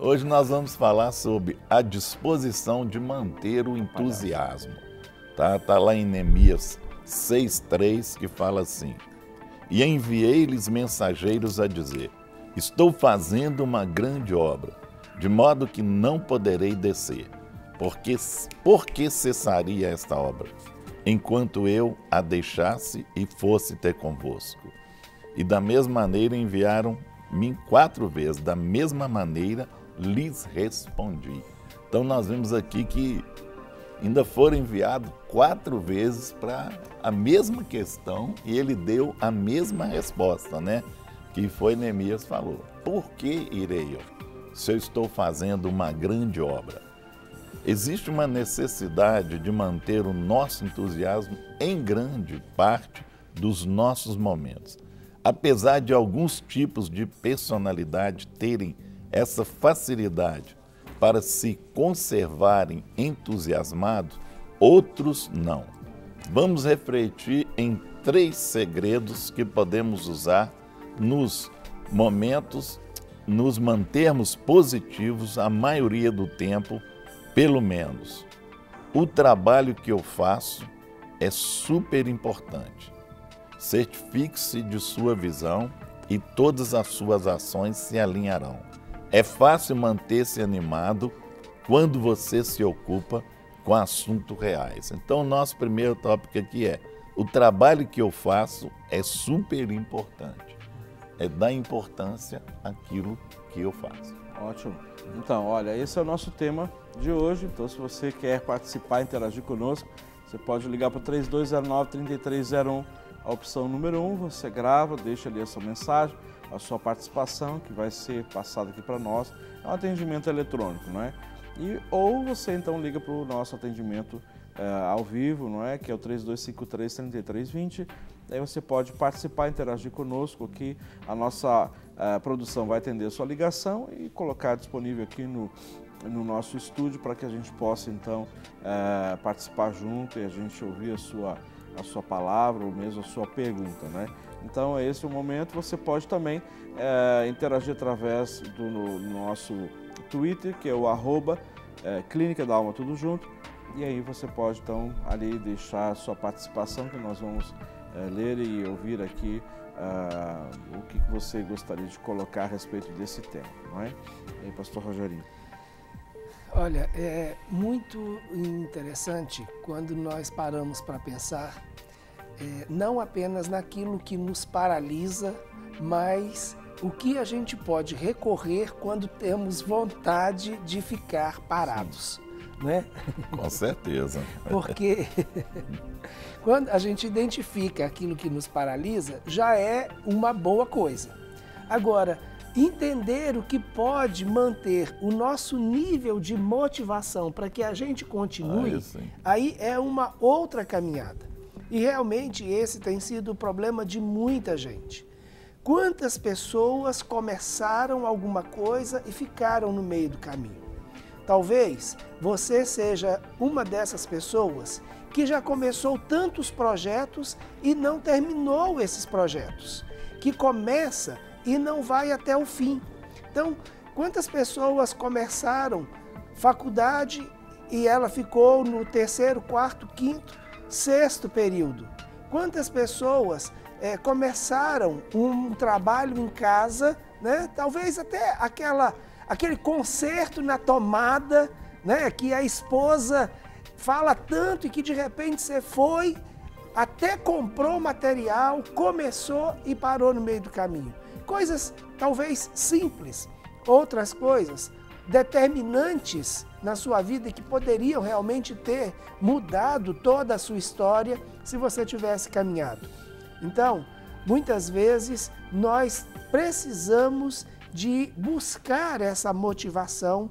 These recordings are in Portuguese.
Hoje nós vamos falar sobre a disposição de manter o entusiasmo. Tá lá em Neemias 6:3 que fala assim: e enviei-lhes mensageiros a dizer: estou fazendo uma grande obra, de modo que não poderei descer. Por que cessaria esta obra, enquanto eu a deixasse e fosse ter convosco? E da mesma maneira enviaram-me 4 vezes, da mesma maneira lhes respondi. Então nós vimos aqui que ainda foram enviados 4 vezes para a mesma questão e ele deu a mesma resposta, né? Que foi Neemias falou: por que irei eu, se eu estou fazendo uma grande obra? Existe uma necessidade de manter o nosso entusiasmo em grande parte dos nossos momentos. Apesar de alguns tipos de personalidade terem essa facilidade para se conservarem entusiasmados, outros não. Vamos refletir em 3 segredos que podemos usar nos momentos, nos mantermos positivos a maioria do tempo, pelo menos. O trabalho que eu faço é super importante. Certifique-se de sua visão e todas as suas ações se alinharão. É fácil manter-se animado quando você se ocupa com assuntos reais. Então, o nosso primeiro tópico aqui é: o trabalho que eu faço é super importante. É dar importância àquilo que eu faço. Ótimo. Então, olha, esse é o nosso tema de hoje. Então, se você quer participar, interagir conosco, você pode ligar para o 3209-3301, a opção número 1, você grava, deixa ali a sua mensagem, a sua participação, que vai ser passada aqui para nós. É um atendimento eletrônico, não é? Ou você então liga para o nosso atendimento ao vivo, não é? Que é o 3253-3320. Aí você pode participar, interagir conosco aqui. A nossa produção vai atender a sua ligação e colocar disponível aqui no nosso estúdio para que a gente possa então participar junto e a gente ouvir a sua palavra ou mesmo a sua pergunta, né? Então, é esse o momento. Você pode também interagir através do nosso Twitter, que é o @Clínica da Alma, tudo junto. E aí você pode, então, ali deixar a sua participação, que nós vamos ler e ouvir aqui o que você gostaria de colocar a respeito desse tema, não é? E aí, pastor Rogerinho. Olha, é muito interessante quando nós paramos para pensar não apenas naquilo que nos paralisa, mas o que a gente pode recorrer quando temos vontade de ficar parados, né? Com certeza. Porque quando a gente identifica aquilo que nos paralisa, já é uma boa coisa. Agora, entender o que pode manter o nosso nível de motivação para que a gente continue, aí é uma outra caminhada. E realmente esse tem sido o problema de muita gente. Quantas pessoas começaram alguma coisa e ficaram no meio do caminho? Talvez você seja uma dessas pessoas que já começou tantos projetos e não terminou esses projetos, que começa e não vai até o fim. Então, quantas pessoas começaram faculdade e ela ficou no 3º, 4º, 5º, 6º período? Quantas pessoas começaram um trabalho em casa, né? Talvez até aquele conserto na tomada, né? Que a esposa fala tanto e que de repente você foi, até comprou material, começou e parou no meio do caminho. Coisas talvez simples, outras coisas determinantes na sua vida que poderiam realmente ter mudado toda a sua história se você tivesse caminhado. Então, muitas vezes nós precisamos de buscar essa motivação.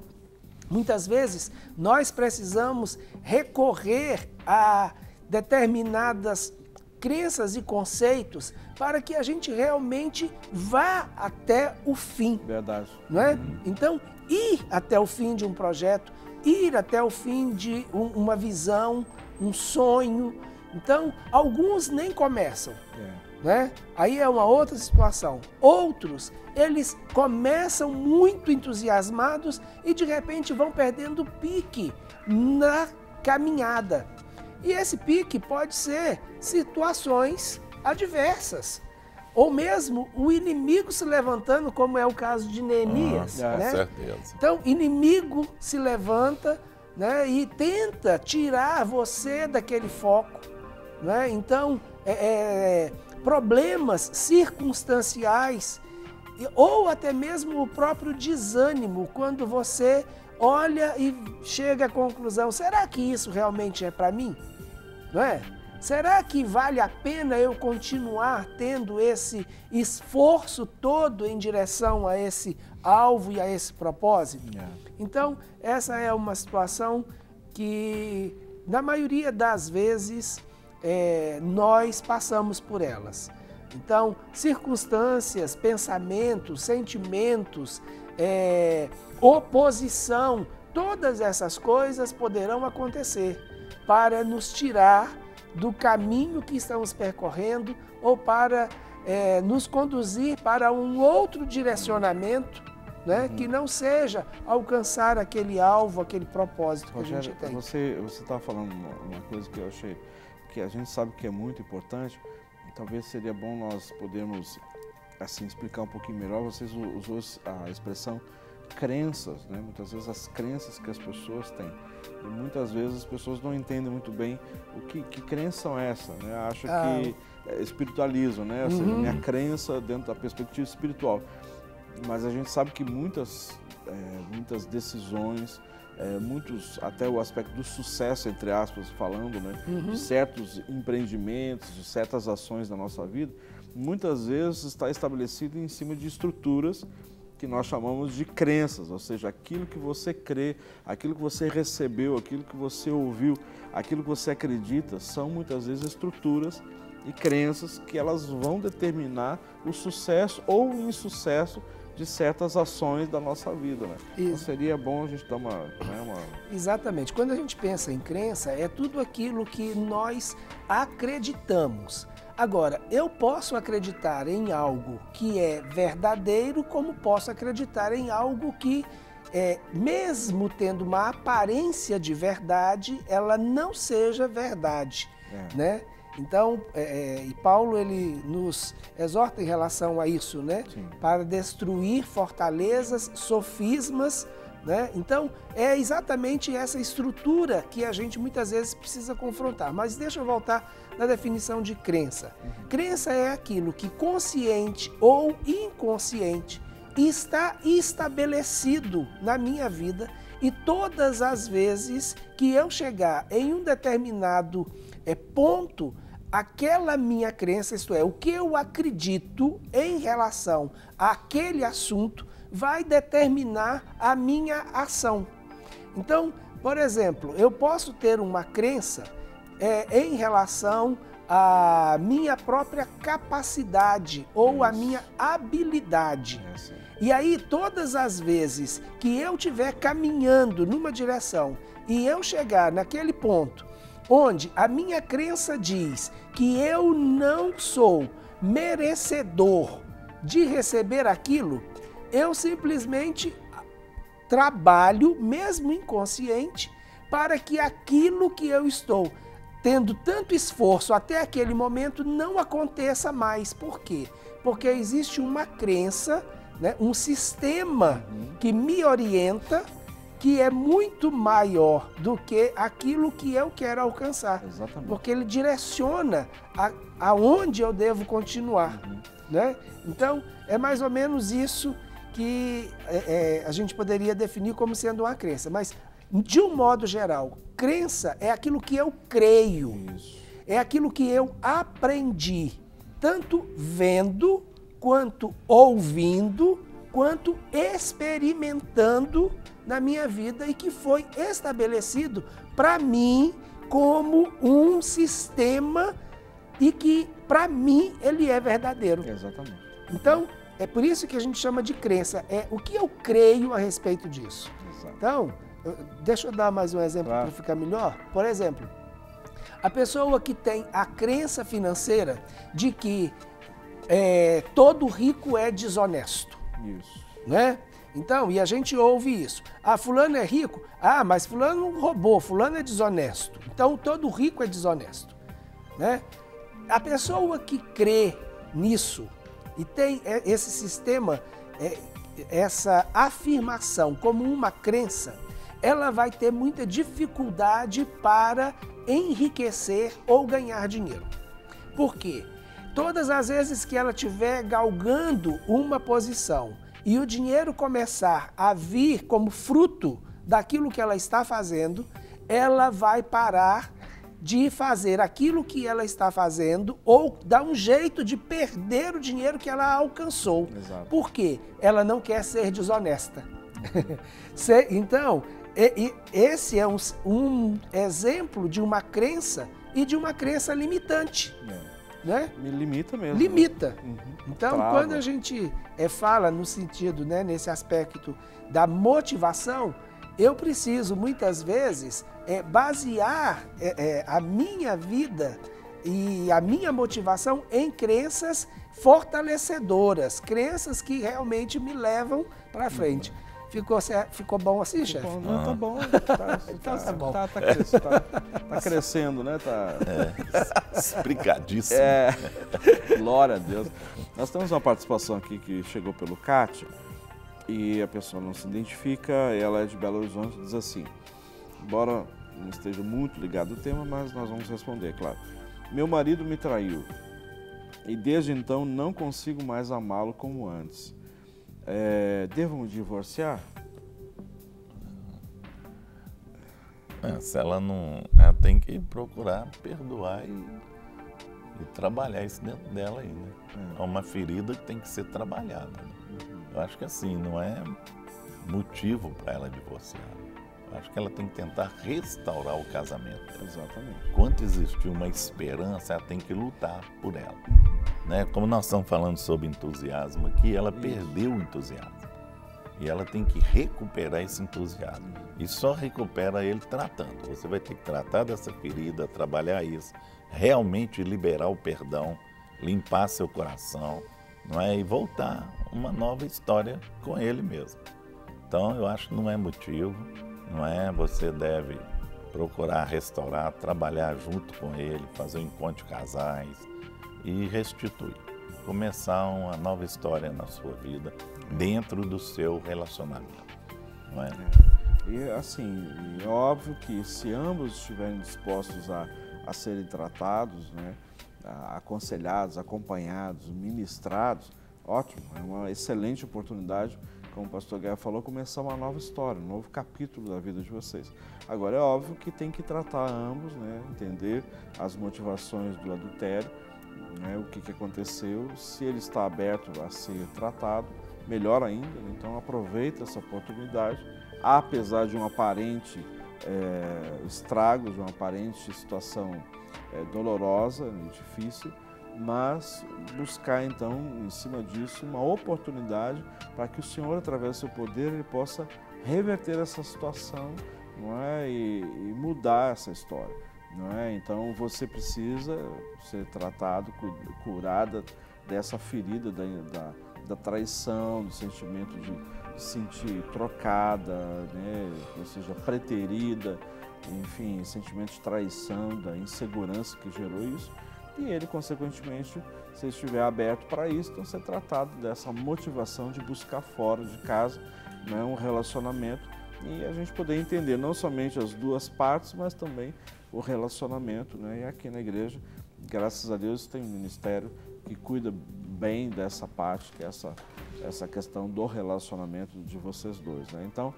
Muitas vezes nós precisamos recorrer a determinadas crenças e conceitos para que a gente realmente vá até o fim. Verdade. Não é? Então, ir até o fim de um projeto, ir até o fim de uma visão, um sonho. Então, alguns nem começam. né? Aí é uma outra situação. Outros, eles começam muito entusiasmados e de repente vão perdendo o pique na caminhada. E esse pique pode ser situações adversas, ou mesmo o inimigo se levantando, como é o caso de Neemias, né? Certeza. Então, inimigo se levanta, né, e tenta tirar você daquele foco, né? Então, problemas circunstanciais ou até mesmo o próprio desânimo, quando você olha e chega à conclusão, será que isso realmente é para mim? Não é? Será que vale a pena eu continuar tendo esse esforço todo em direção a esse alvo e a esse propósito? Então, essa é uma situação que, na maioria das vezes, nós passamos por elas. Então, circunstâncias, pensamentos, sentimentos, oposição, todas essas coisas poderão acontecer para nos tirar do caminho que estamos percorrendo ou para nos conduzir para um outro direcionamento, né, que não seja alcançar aquele alvo, aquele propósito que Rogério, a gente tem. Você estava falando uma coisa que eu achei que a gente sabe que é muito importante, talvez seria bom nós podermos assim explicar um pouquinho melhor. Vocês usou a expressão crenças, né? Muitas vezes as crenças que as pessoas têm. E muitas vezes as pessoas não entendem muito bem que crenças são essas, né? Acham que espiritualizam, né? Ou seja, minha crença dentro da perspectiva espiritual. Mas a gente sabe que muitas decisões, até o aspecto do sucesso, entre aspas, falando, né? De certos empreendimentos, de certas ações da nossa vida, muitas vezes está estabelecido em cima de estruturas que nós chamamos de crenças, ou seja, aquilo que você crê, aquilo que você recebeu, aquilo que você ouviu, aquilo que você acredita, são muitas vezes estruturas e crenças que elas vão determinar o sucesso ou o insucesso de certas ações da nossa vida, né? Então seria bom a gente dar uma... Exatamente. Quando a gente pensa em crença, é tudo aquilo que nós acreditamos. Agora, eu posso acreditar em algo que é verdadeiro, como posso acreditar em algo que, mesmo tendo uma aparência de verdade, ela não seja verdade, né? Então, e Paulo ele nos exorta em relação a isso, né? Sim. Para destruir fortalezas, sofismas, né? Então, é exatamente essa estrutura que a gente muitas vezes precisa confrontar. Mas deixa eu voltar na definição de crença. Crença é aquilo que, consciente ou inconsciente, está estabelecido na minha vida, e todas as vezes que eu chegar em um determinado ponto, aquela minha crença, isto é, o que eu acredito em relação àquele assunto, vai determinar a minha ação. Então, por exemplo, eu posso ter uma crença em relação à minha própria capacidade ou à minha habilidade. E aí, todas as vezes que eu estiver caminhando numa direção e eu chegar naquele ponto onde a minha crença diz que eu não sou merecedor de receber aquilo, eu simplesmente trabalho, mesmo inconsciente, para que aquilo que eu estou tendo tanto esforço até aquele momento não aconteça mais. Por quê? Porque existe uma crença, né, um sistema que me orienta, que é muito maior do que aquilo que eu quero alcançar. Exatamente. Porque ele direciona aonde eu devo continuar. Né? Então, é mais ou menos isso que a gente poderia definir como sendo uma crença. Mas, de um modo geral, crença é aquilo que eu creio. Isso. É aquilo que eu aprendi, tanto vendo, quanto ouvindo, quanto experimentando na minha vida, e que foi estabelecido para mim como um sistema e que, para mim, ele é verdadeiro. Exatamente. Então, é por isso que a gente chama de crença, é o que eu creio a respeito disso. Exato. Então, deixa eu dar mais um exemplo para ficar melhor. Por exemplo, A pessoa que tem a crença financeira de que todo rico é desonesto. Isso. Né? Então, e a gente ouve isso. Ah, fulano é rico? Ah, mas fulano roubou, fulano é desonesto. Então, todo rico é desonesto. Né? A pessoa que crê nisso e tem esse sistema, essa afirmação como uma crença, ela vai ter muita dificuldade para enriquecer ou ganhar dinheiro. Por quê? Todas as vezes que ela estiver galgando uma posição e o dinheiro começar a vir como fruto daquilo que ela está fazendo, ela vai parar de fazer aquilo que ela está fazendo ou dar um jeito de perder o dinheiro que ela alcançou. Exato. Por quê? Ela não quer ser desonesta. Então, esse é um exemplo de uma crença e de uma crença limitante. Né? Me limita mesmo. Limita. Uhum. Então, Trava. quando a gente fala no sentido, né, nesse aspecto da motivação, eu preciso, muitas vezes, basear a minha vida e a minha motivação em crenças fortalecedoras, crenças que realmente me levam para frente. Ficou bom assim, chefe? Não, tá bom. Tá bom. Tá crescendo, né? Explicadíssimo. Glória a Deus. Nós temos uma participação aqui que chegou pelo CAT e a pessoa não se identifica, ela é de Belo Horizonte, diz assim, embora não esteja muito ligado ao tema, mas nós vamos responder, claro. Meu marido me traiu e desde então não consigo mais amá-lo como antes. Devo me divorciar? Se ela não... Ela tem que procurar perdoar e trabalhar isso dentro dela aí, né? É uma ferida que tem que ser trabalhada. Né? Eu acho que assim, não é motivo para ela divorciar. Eu acho que ela tem que tentar restaurar o casamento. Exatamente. Enquanto existiu uma esperança, ela tem que lutar por ela. Né? Como nós estamos falando sobre entusiasmo aqui, ela perdeu o entusiasmo. E ela tem que recuperar esse entusiasmo. E só recupera ele tratando. Você vai ter que tratar dessa ferida, trabalhar isso, realmente liberar o perdão, limpar seu coração, não é? E voltar uma nova história com ele mesmo. Então, eu acho que não é motivo, não é? Você deve procurar restaurar, trabalhar junto com ele, fazer um encontro de casais e restituir. Começar uma nova história na sua vida, dentro do seu relacionamento, não é? E assim, é óbvio que se ambos estiverem dispostos a serem tratados, né, aconselhados, acompanhados, ministrados, ótimo, é uma excelente oportunidade, como o pastor Guerra falou, começar uma nova história, um novo capítulo da vida de vocês. Agora é óbvio que tem que tratar ambos, né, entender as motivações do adultério, né, o que aconteceu, se ele está aberto a ser tratado, melhor ainda, né? Então aproveita essa oportunidade, apesar de um aparente estrago, de uma aparente situação dolorosa, difícil, mas buscar então, em cima disso, uma oportunidade para que o Senhor, através do seu poder, ele possa reverter essa situação, não é? E mudar essa história. Não é? Então você precisa ser tratado, curada dessa ferida da traição, do sentimento de se sentir trocada, né? Ou seja, preterida, enfim, sentimento de traição, da insegurança que gerou isso. E ele, consequentemente, se estiver aberto para isso, então ser tratado dessa motivação de buscar fora de casa, né? Um relacionamento, e a gente poder entender não somente as duas partes, mas também o relacionamento, né? E aqui na igreja, graças a Deus, tem um ministério que cuida bem dessa parte, que é essa questão do relacionamento de vocês dois, né? Então,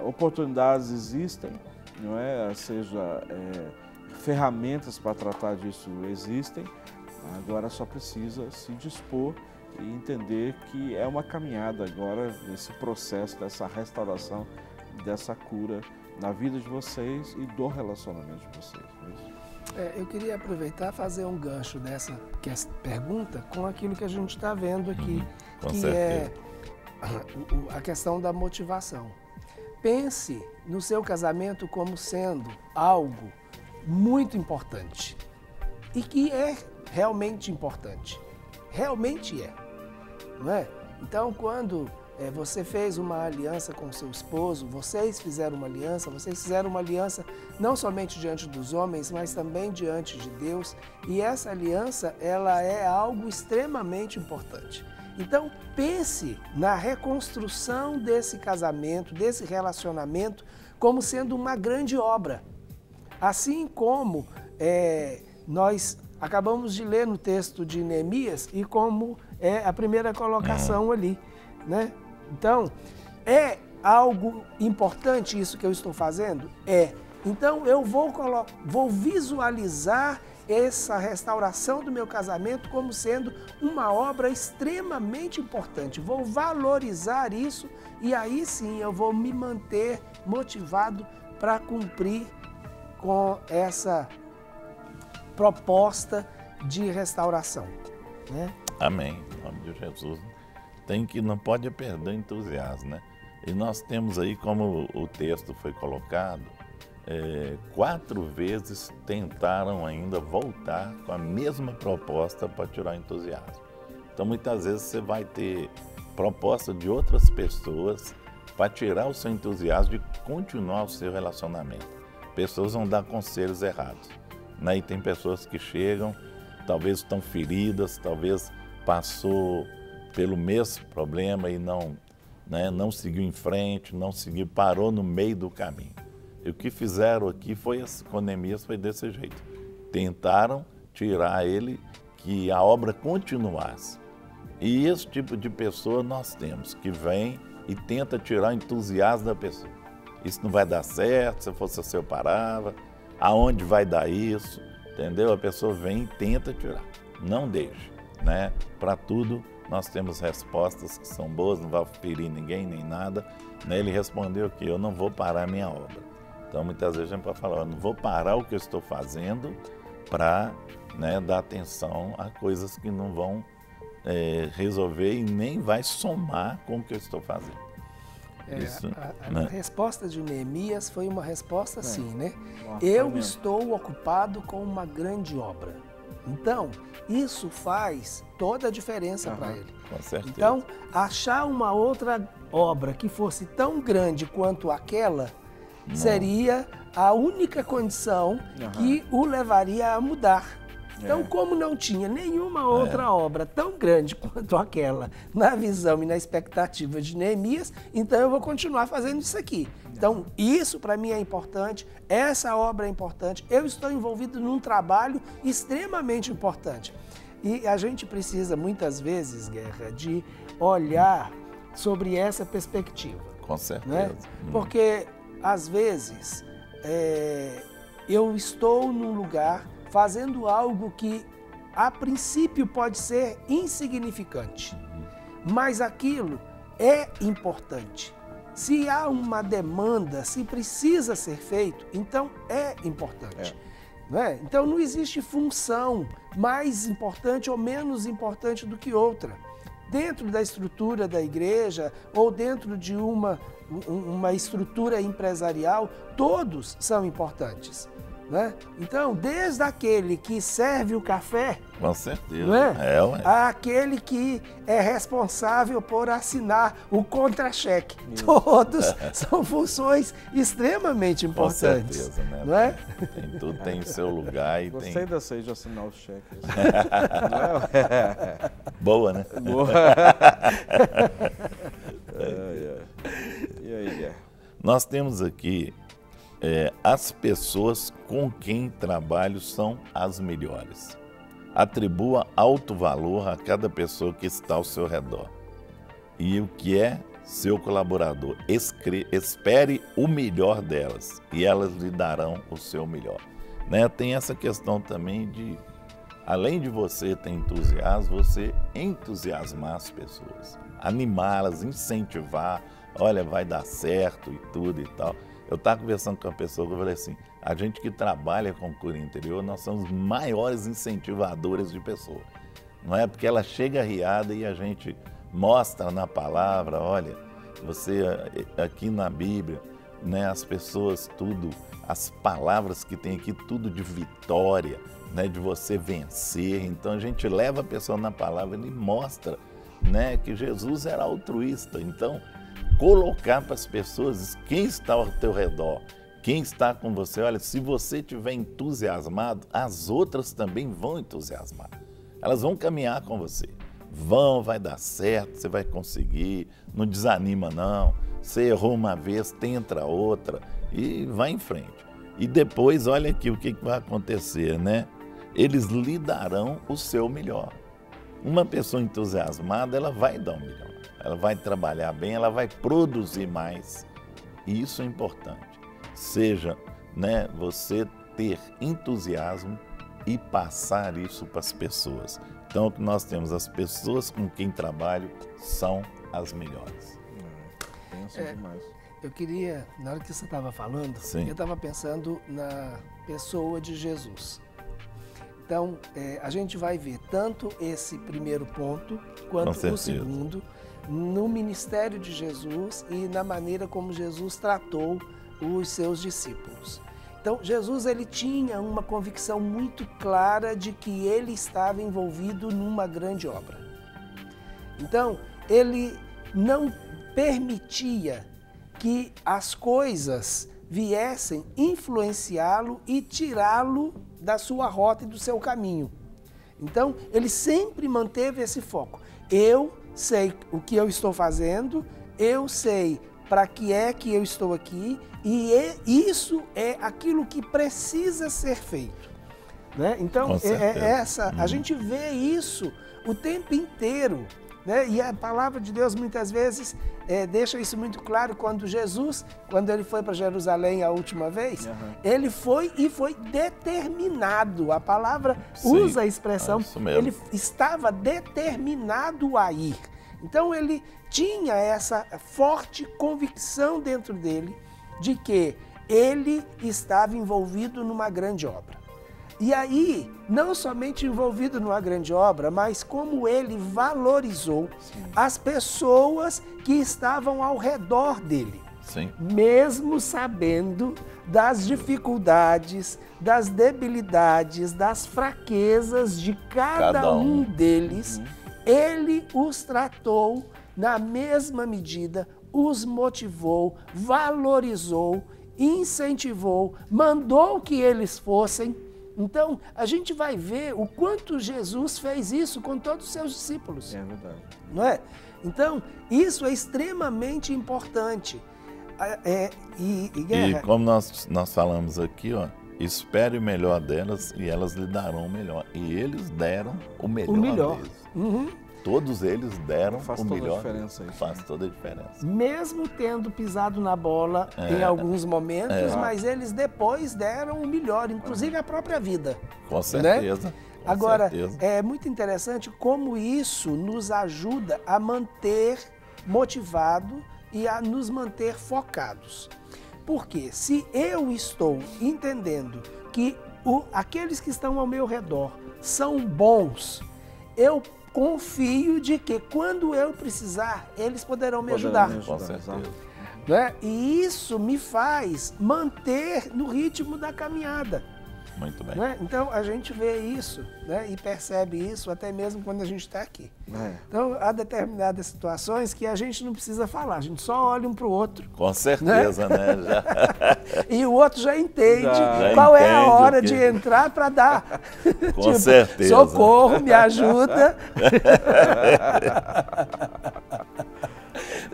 oportunidades existem, não é? Seja, ferramentas para tratar disso existem, agora só precisa se dispor e entender que é uma caminhada agora, esse processo dessa restauração, dessa cura na vida de vocês e do relacionamento de vocês. Eu queria aproveitar e fazer um gancho dessa pergunta com aquilo que a gente está vendo aqui, que certeza. É a questão da motivação. Pense no seu casamento como sendo algo muito importante e que é realmente importante. Realmente é, não é? Então, quando você fez uma aliança com seu esposo, vocês fizeram uma aliança não somente diante dos homens, mas também diante de Deus, e essa aliança, ela é algo extremamente importante. Então, pense na reconstrução desse casamento, desse relacionamento, como sendo uma grande obra. Assim como nós acabamos de ler no texto de Neemias e como é a primeira colocação ali, né? Então, é algo importante isso que eu estou fazendo? É. Então, eu vou visualizar essa restauração do meu casamento como sendo uma obra extremamente importante. Vou valorizar isso e aí sim eu vou me manter motivado para cumprir com essa proposta de restauração, né? Amém. Em nome de Jesus. Não pode perder o entusiasmo, né? E nós temos aí, como o texto foi colocado, 4 vezes tentaram ainda voltar com a mesma proposta para tirar o entusiasmo. Então, muitas vezes você vai ter proposta de outras pessoas para tirar o seu entusiasmo de continuar o seu relacionamento. Pessoas vão dar conselhos errados, né? E tem pessoas que chegam, talvez estão feridas, talvez passou pelo mesmo problema e não seguiu em frente, parou no meio do caminho. E o que fizeram aqui com Neemias foi desse jeito. Tentaram tirar ele, que a obra continuasse. E esse tipo de pessoa nós temos, que vem e tenta tirar o entusiasmo da pessoa. Isso não vai dar certo, se fosse assim eu parava, aonde vai dar isso, entendeu? A pessoa vem e tenta tirar, não deixe, né? Para tudo nós temos respostas que são boas, não vai ferir ninguém nem nada, né? Ele respondeu que eu não vou parar a minha obra. Então muitas vezes a gente pode falar, eu não vou parar o que eu estou fazendo para, né, dar atenção a coisas que não vão resolver e nem vai somar com o que eu estou fazendo. A resposta de Neemias foi uma resposta assim, né? Eu estou ocupado com uma grande obra. Então, isso faz toda a diferença para ele. Com certeza. Então, achar uma outra obra que fosse tão grande quanto aquela seria a única condição que o levaria a mudar. Então, como não tinha nenhuma outra obra tão grande quanto aquela na visão e na expectativa de Neemias, então eu vou continuar fazendo isso aqui. Então, isso para mim é importante, essa obra é importante, eu estou envolvido num trabalho extremamente importante. E a gente precisa, muitas vezes, Guerra, de olhar sobre essa perspectiva. Com certeza. Né? Porque, às vezes, eu estou num lugar fazendo algo que, a princípio, pode ser insignificante, mas aquilo é importante. Se há uma demanda, se precisa ser feito, então é importante. Não é? Então não existe função mais importante ou menos importante do que outra. Dentro da estrutura da igreja ou dentro de uma estrutura empresarial, todos são importantes. Né? Então, desde aquele que serve o café, com certeza, não é? Aquele que é responsável por assinar o contra-cheque. Todos são funções extremamente importantes. Com certeza, né? Não é? Tudo tem seu lugar e Gostei dessa aí de assinar os cheques. Boa, né? Boa. E aí, Guerra? Nós temos aqui as pessoas com quem trabalho são as melhores. Atribua alto valor a cada pessoa que está ao seu redor. E o que é seu colaborador? Espere o melhor delas e elas lhe darão o seu melhor. Né? Tem essa questão também de, além de você ter entusiasmo, você entusiasmar as pessoas, animá-las, incentivar, olha, vai dar certo e tudo e tal. Eu estava conversando com uma pessoa que eu falei assim, a gente que trabalha com cura interior, nós somos maiores incentivadores de pessoas. Não é porque ela chega arriada e a gente mostra na palavra, olha, você aqui na Bíblia, né, as pessoas tudo, as palavras que tem aqui, tudo de vitória, né, de você vencer. Então a gente leva a pessoa na palavra e mostra, né, que Jesus era altruísta. Então, colocar para as pessoas quem está ao teu redor, quem está com você, olha, se você estiver entusiasmado, as outras também vão entusiasmar. Elas vão caminhar com você. Vai dar certo, você vai conseguir, não desanima não. Você errou uma vez, tenta outra e vai em frente. E depois, olha aqui o que vai acontecer, né? Eles lhe darão o seu melhor. Uma pessoa entusiasmada, ela vai dar o melhor. Ela vai trabalhar bem, ela vai produzir mais. E isso é importante. Seja, né, você ter entusiasmo e passar isso para as pessoas. Então, o que nós temos, as pessoas com quem trabalho são as melhores. Demais. Eu queria, na hora que você estava falando, Sim. eu estava pensando na pessoa de Jesus. Então, a gente vai ver tanto esse primeiro ponto, quanto o segundo, no ministério de Jesus e na maneira como Jesus tratou os seus discípulos. Então, Jesus ele tinha uma convicção muito clara de que ele estava envolvido numa grande obra. Então, ele não permitia que as coisas viessem influenciá-lo e tirá-lo da sua rota e do seu caminho. Então, ele sempre manteve esse foco. Eu sei o que eu estou fazendo, eu sei para que é que eu estou aqui e isso é aquilo que precisa ser feito. Né? Então, a gente vê isso o tempo inteiro. Né? E a palavra de Deus muitas vezes deixa isso muito claro quando Jesus, quando ele foi para Jerusalém a última vez, ele foi e foi determinado. A palavra usa a expressão, ele estava determinado a ir. Então ele tinha essa forte convicção dentro dele de que ele estava envolvido numa grande obra. E aí, não somente envolvido numa grande obra, mas como ele valorizou as pessoas que estavam ao redor dele. Sim. Mesmo sabendo das dificuldades, das debilidades, das fraquezas de cada um deles, ele os tratou na mesma medida, os motivou, valorizou, incentivou, mandou que eles fossem. Então, a gente vai ver o quanto Jesus fez isso com todos os seus discípulos. É verdade. Não é? Então, isso é extremamente importante. E como nós falamos aqui, ó, espere o melhor delas e elas lhe darão o melhor. E eles deram o melhor deles. Todos eles deram o melhor. Faz toda a diferença. Mesmo tendo pisado na bola em alguns momentos, mas eles depois deram o melhor, inclusive a própria vida. Com certeza. Né? Agora, é muito interessante como isso nos ajuda a manter motivado e a nos manter focados. Porque se eu estou entendendo que aqueles que estão ao meu redor são bons, eu confio de que quando eu precisar, eles poderão me ajudar. Com certeza. Né? E isso me faz manter no ritmo da caminhada. Muito bem. Né? Então, a gente vê isso, né? E percebe isso até mesmo quando a gente está aqui. Então, há determinadas situações que a gente não precisa falar, a gente só olha um para o outro. Com certeza, né? E o outro já entende qual é a hora de entrar para dar. Com certeza. Socorro, me ajuda.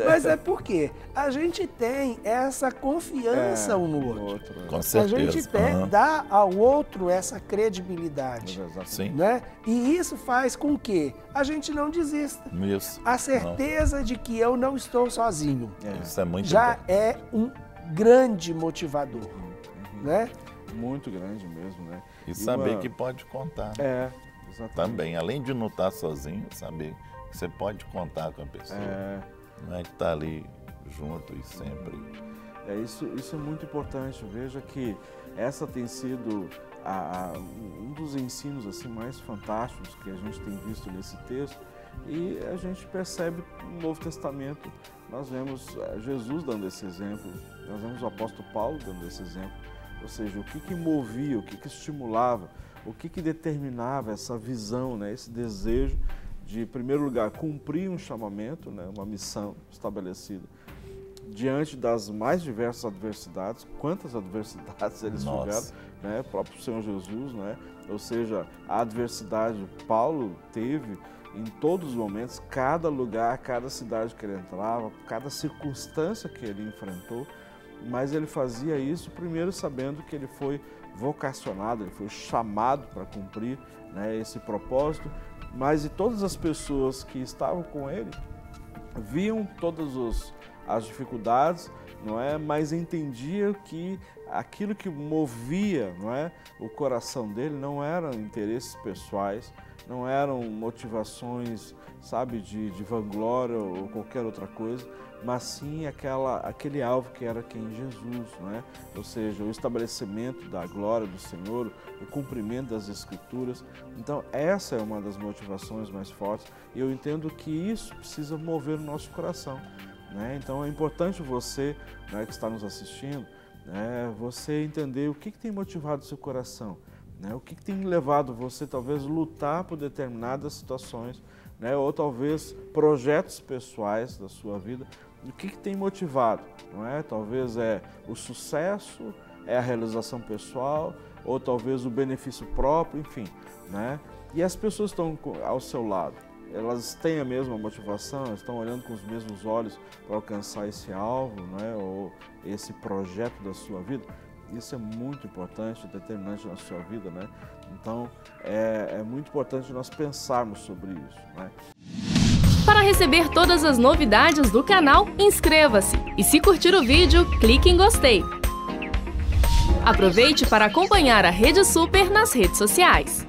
Mas é porque a gente tem essa confiança um no outro. Com certeza. A gente dá ao outro essa credibilidade. Sim. Né? E isso faz com que a gente não desista. Isso. A certeza de que eu não estou sozinho. Isso é muito já importante. é um grande motivador. Né? Muito grande mesmo, né? E saber que pode contar. Exatamente. Também, além de não estar sozinho, saber que você pode contar com a pessoa. Não é que está ali junto e sempre. Isso é muito importante. Veja que essa tem sido um dos ensinos assim, mais fantásticos que a gente tem visto nesse texto. E a gente percebe no Novo Testamento nós vemos Jesus dando esse exemplo, nós vemos o apóstolo Paulo dando esse exemplo, ou seja, o que movia, o que estimulava, o que determinava essa visão, né, esse desejo de, em primeiro lugar, cumprir um chamamento, né, uma missão estabelecida, diante das mais diversas adversidades. Quantas adversidades eles tiveram, né, o próprio Senhor Jesus, né, ou seja, a adversidade Paulo teve em todos os momentos, cada lugar, cada cidade que ele entrava, cada circunstância que ele enfrentou, mas ele fazia isso primeiro sabendo que ele foi vocacionado, ele foi chamado para cumprir, né, esse propósito, mas e todas as pessoas que estavam com ele viam todas as dificuldades, não é? Mas entendia que aquilo que movia, não é, o coração dele não eram interesses pessoais, não eram motivações, sabe, de vanglória ou qualquer outra coisa, mas sim aquele alvo que era quem? Jesus, não é? Ou seja, o estabelecimento da glória do Senhor, o cumprimento das Escrituras. Então, essa é uma das motivações mais fortes e eu entendo que isso precisa mover o nosso coração, né? Então, é importante você, né, que está nos assistindo, né, você entender o que tem motivado o seu coração, né? O que tem levado você, talvez, a lutar por determinadas situações, né? Ou talvez projetos pessoais da sua vida. O que tem motivado? Não é? Talvez é o sucesso, é a realização pessoal, ou talvez o benefício próprio, enfim, né? E as pessoas estão ao seu lado, elas têm a mesma motivação, elas estão olhando com os mesmos olhos para alcançar esse alvo, né? Ou esse projeto da sua vida. Isso é muito importante, determinante na sua vida, né? Então, é muito importante nós pensarmos sobre isso, né? Para receber todas as novidades do canal, inscreva-se e, se curtir o vídeo, clique em gostei. Aproveite para acompanhar a Rede Super nas redes sociais.